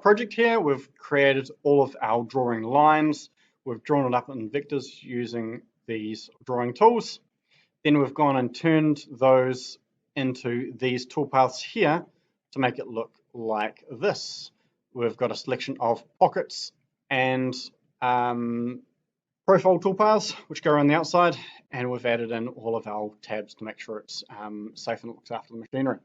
Project here, we've created all of our drawing lines. We've drawn it up in vectors using these drawing tools. Then we've gone and turned those into these toolpaths here to make it look like this. We've got a selection of pockets and profile toolpaths which go around the outside, and we've added in all of our tabs to make sure it's safe and looks after the machinery.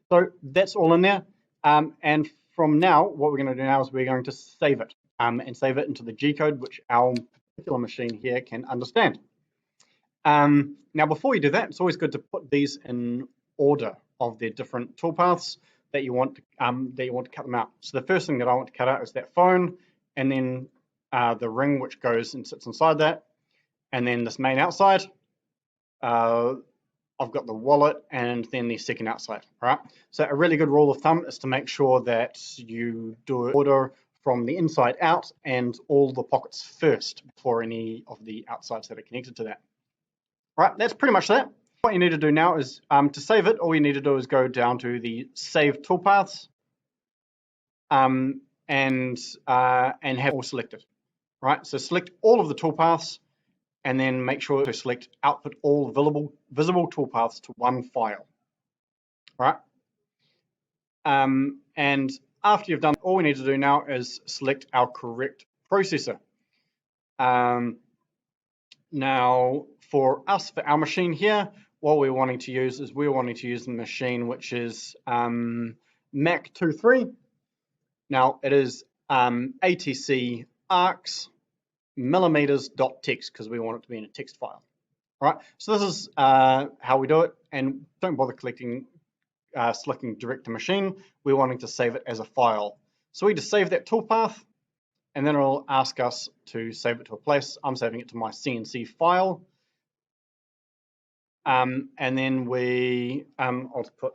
So that's all in there, and from now what we're going to do now is we're going to save it and save it into the G code which our particular machine here can understand. Now before you do that, it's always good to put these in order of their different toolpaths that you want to cut them out. So the first thing that I want to cut out is that phone, and then the ring which goes and sits inside that, and then this main outside. I've got the wallet and then the second outside. All right. So a really good rule of thumb is to make sure that you do an order from the inside out and all the pockets first before any of the outsides that are connected to that. All right, that's pretty much that. What you need to do now is to save it, all you need to do is go down to the Save Toolpaths and have all selected. Right, so select all of the toolpaths and then make sure to select Output all visible toolpaths to one file. All right, and after you've done, all we need to do now is select our correct processor. Now, for us, for our machine here, what we're wanting to use is we're wanting to use the machine which is Mac23. Now, it is ATC arcs millimeters.txt because we want it to be in a text file. All right, so this is how we do it, and don't bother selecting direct to machine. We're wanting to save it as a file. So we just save that toolpath, and then it'll ask us to save it to a place. I'm saving it to my CNC file. And then I'll put,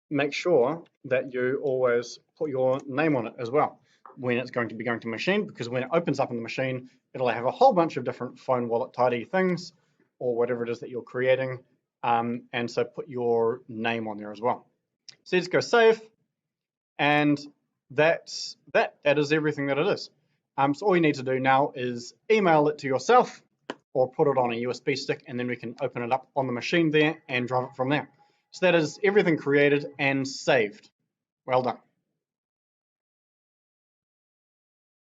make sure that you always put your name on it as well when it's going to be going to machine, because when it opens up in the machine, it'll have a whole bunch of different phone wallet tidy things or whatever it is that you're creating. And so put your name on there as well. So just go save, and that is everything that it is. So all you need to do now is email it to yourself or put it on a USB stick, and then we can open it up on the machine there and drive it from there. So that is everything created and saved. Well done.